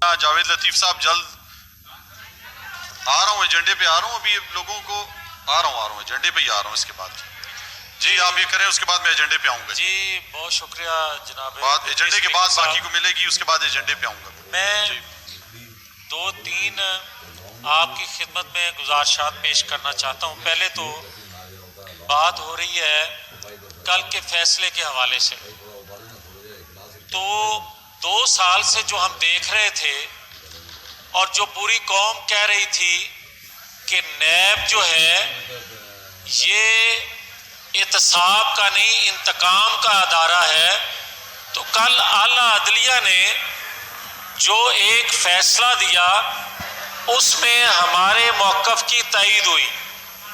جاوید لطیف صاحب جلد آ رہا ہوں، ایجنڈے پہ آ رہا ہوں، ابھی لوگوں کو آ رہا ہوں ایجنڈے پہ ہی آ رہا ہوں اس کے بعد. جی آپ یہ کریں، اس کے بعد میں ایجنڈے پہ آؤں گا. جی بہت شکریہ جناب. بات ایجنڈے کے بعد باقی کو ملے گی، اس کے بعد ایجنڈے پہ آؤں گا. میں دو تین آپ کی خدمت میں گزارشات پیش کرنا چاہتا ہوں. پہلے تو بات ہو رہی ہے کل کے فیصلے کے حوالے سے. تو 2 سال سے جو ہم دیکھ رہے تھے اور جو پوری قوم کہہ رہی تھی کہ نیب جو ہے یہ احتساب کا نہیں انتقام کا ادارہ ہے، تو کل اعلیٰ عدلیہ نے جو ایک فیصلہ دیا اس میں ہمارے موقف کی تائید ہوئی.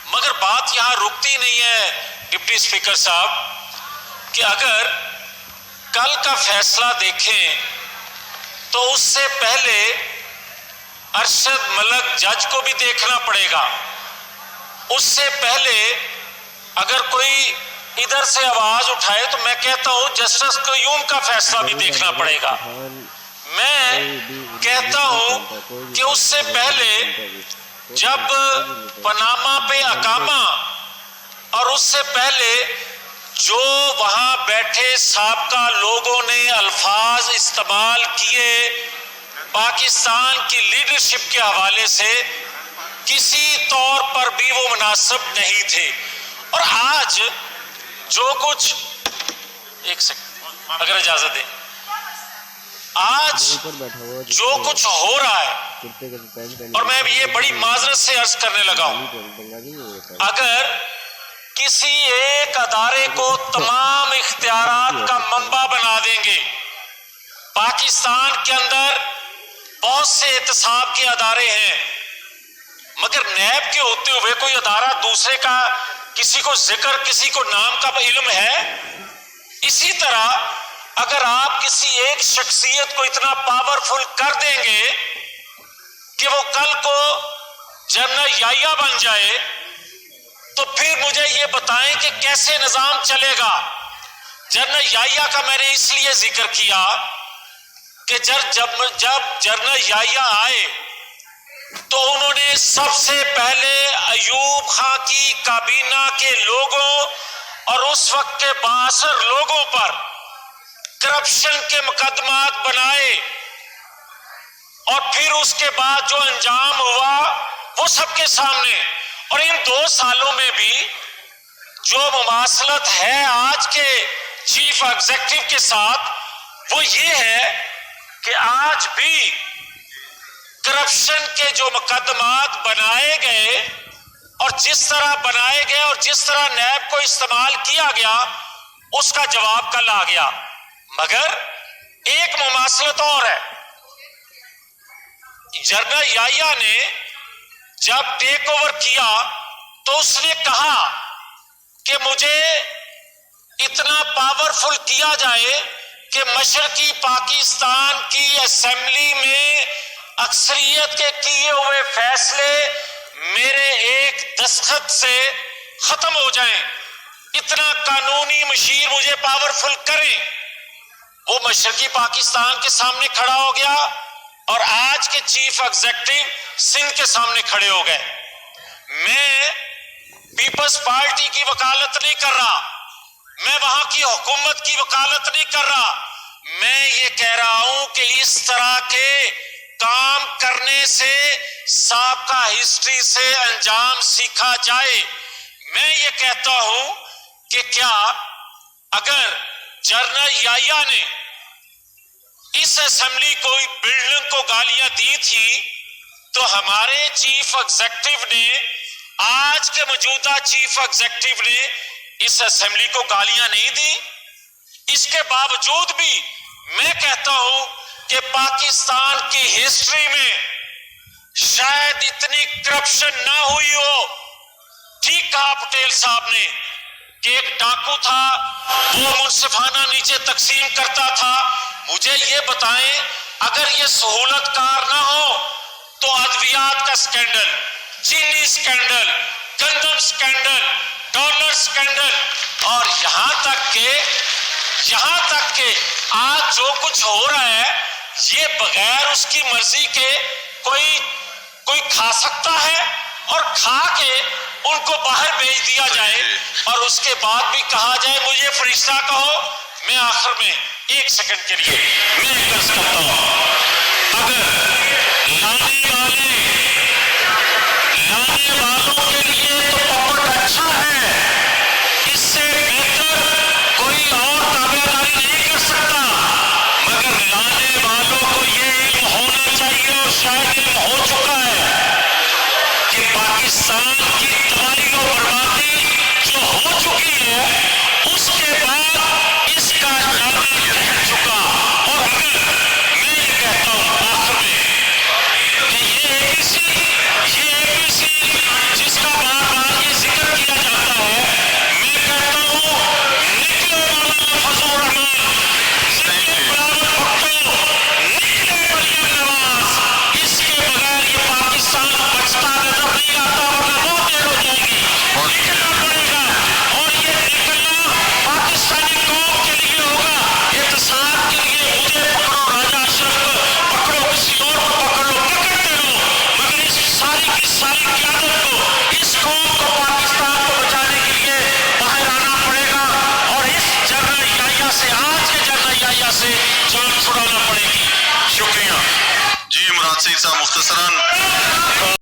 مگر بات یہاں رکتی نہیں ہے ڈپٹی اسپیکر صاحب کہ اگر کل کا فیصلہ دیکھیں تو اس سے پہلے ارشد ملک جج کو بھی دیکھنا پڑے گا. اس سے پہلے اگر کوئی ادھر سے آواز اٹھائے تو میں کہتا ہوں جسٹس قیوم کا فیصلہ بھی دیکھنا پڑے گا. میں کہتا ہوں کہ اس سے پہلے جب پاناما پہ اقامہ اور اس سے پہلے جو وہاں بیٹھے سابقہ لوگوں نے الفاظ استعمال کیے پاکستان کی لیڈرشپ کے حوالے سے، کسی طور پر بھی وہ مناسب نہیں تھے. اور آج جو کچھ ایک سیکنڈ اگر اجازت دیں، آج جو کچھ ہو رہا ہے، اور میں یہ بڑی معذرت سے عرض کرنے لگا ہوں، اگر کسی ایک ادارے کو تمام اختیارات کا منبع بنا دیں گے، پاکستان کے اندر بہت سے احتساب کے ادارے ہیں، مگر نیب کے ہوتے ہوئے کوئی ادارہ دوسرے کا کسی کو ذکر، کسی کو نام کا علم ہے؟ اسی طرح اگر آپ کسی ایک شخصیت کو اتنا پاورفل کر دیں گے کہ وہ کل کو جنرل یحییٰ بن جائے، تو پھر مجھے یہ بتائیں کہ کیسے نظام چلے گا. جنرل یحییٰ کا میں نے اس لیے ذکر کیا کہ جب جنرل یحییٰ آئے تو انہوں نے سب سے پہلے ایوب خان کی کابینہ کے لوگوں اور اس وقت کے بااثر لوگوں پر کرپشن کے مقدمات بنائے، اور پھر اس کے بعد جو انجام ہوا وہ سب کے سامنے. اور ان 2 سالوں میں بھی جو مماثلت ہے آج کے چیف ایگزیکٹو کے ساتھ وہ یہ ہے کہ آج بھی کرپشن کے جو مقدمات بنائے گئے اور جس طرح بنائے گئے اور جس طرح نیب کو استعمال کیا گیا اس کا جواب کل آ گیا. مگر ایک مماثلت اور ہے. جنرل یحییٰ نے جب ٹیک اوور کیا تو اس نے کہا کہ مجھے اتنا پاورفل کیا جائے کہ مشرقی پاکستان کی اسمبلی میں اکثریت کے کیے ہوئے فیصلے میرے ایک دستخط سے ختم ہو جائیں، اتنا قانونی مشیر مجھے پاورفل کریں. وہ مشرقی پاکستان کے سامنے کھڑا ہو گیا اور آج کے چیف ایگزیکٹو سندھ کے سامنے کھڑے ہو گئے. میں پیپلز پارٹی کی وکالت نہیں کر رہا، میں وہاں کی حکومت کی وکالت نہیں کر رہا، میں یہ کہہ رہا ہوں کہ اس طرح کے کام کرنے سے سابقہ ہسٹری سے انجام سیکھا جائے. میں یہ کہتا ہوں کہ کیا اگر جنرل یحییٰ نے اس اسمبلی کو بلڈنگ کو گالیاں دی تھی تو ہمارے چیف ایگزیکٹو نے، آج کے موجودہ چیف ایگزیکٹو نے اس اسمبلی کو گالیاں نہیں دی. اس کے باوجود بھی میں کہتا ہوں کہ پاکستان کی ہسٹری میں شاید اتنی کرپشن نہ ہوئی ہو. ٹھیک کہا پٹیل صاحب نے کہ ایک ڈاکو تھا وہ منصفانہ نیچے تقسیم کرتا تھا. مجھے یہ بتائیں اگر یہ سہولت کار نہ ہو تو ادویات کا سکینڈل، چینی سکینڈل، گندم سکینڈل، ڈالر سکینڈل، اور یہاں تک کہ آج جو کچھ ہو رہا ہے یہ بغیر اس کی مرضی کے کوئی کھا سکتا ہے اور کھا کے ان کو باہر بھیج دیا جائے اور اس کے بعد بھی کہا جائے مجھے فرشتہ کہو؟ میں آخر میں 1 سیکنڈ کے لیے میں عرض کرتا ہوں، اگر لانے والوں کے لیے تو پپٹ اچھا ہے، اس سے بہتر کوئی اور تابعداری نہیں کر سکتا، مگر لانے والوں کو یہ علم ہونا چاہیے اور شاید علم ہو چکا ہے کہ پاکستان کی تباہی و بربادی جو ہو چکی ہے اس کے بعد اس کا جادو ٹھہر چکا۔ اور اگر میں یہ کہتا ہوں آخر میں کہ یہ اے بی سی جس کا بار بار یہ ذکر کیا جاتا ہے، میں کہتا ہوں نکلے مولانا فضل الرحمان، نکلے بلاول بھٹو، نکلے مریم نواز، اس کے بغیر یہ پاکستان بچتا نظر نہیں آتا، ورنہ بہت دیر ہو جائے گی، نکلنا پڑے گا اور یہ نکلنا پاکستانی قوم کے لیے ہوگا، احتساب کے لیے مجھے پکڑو، راجہ اشرف کو پکڑو، کسی اور کو پکڑ لو، پکڑتے رہو، مگر اس ساری کی ساری قیادت کو، اس قوم کو، پاکستان کو بچانے کے لیے باہر آنا پڑے گا اور اس جنرل یحییٰ سے، آج کے جنرل یحییٰ سے جان چھڑانا پڑے گی۔ شکریہ۔ جی مراد سعید صاحب مختصراً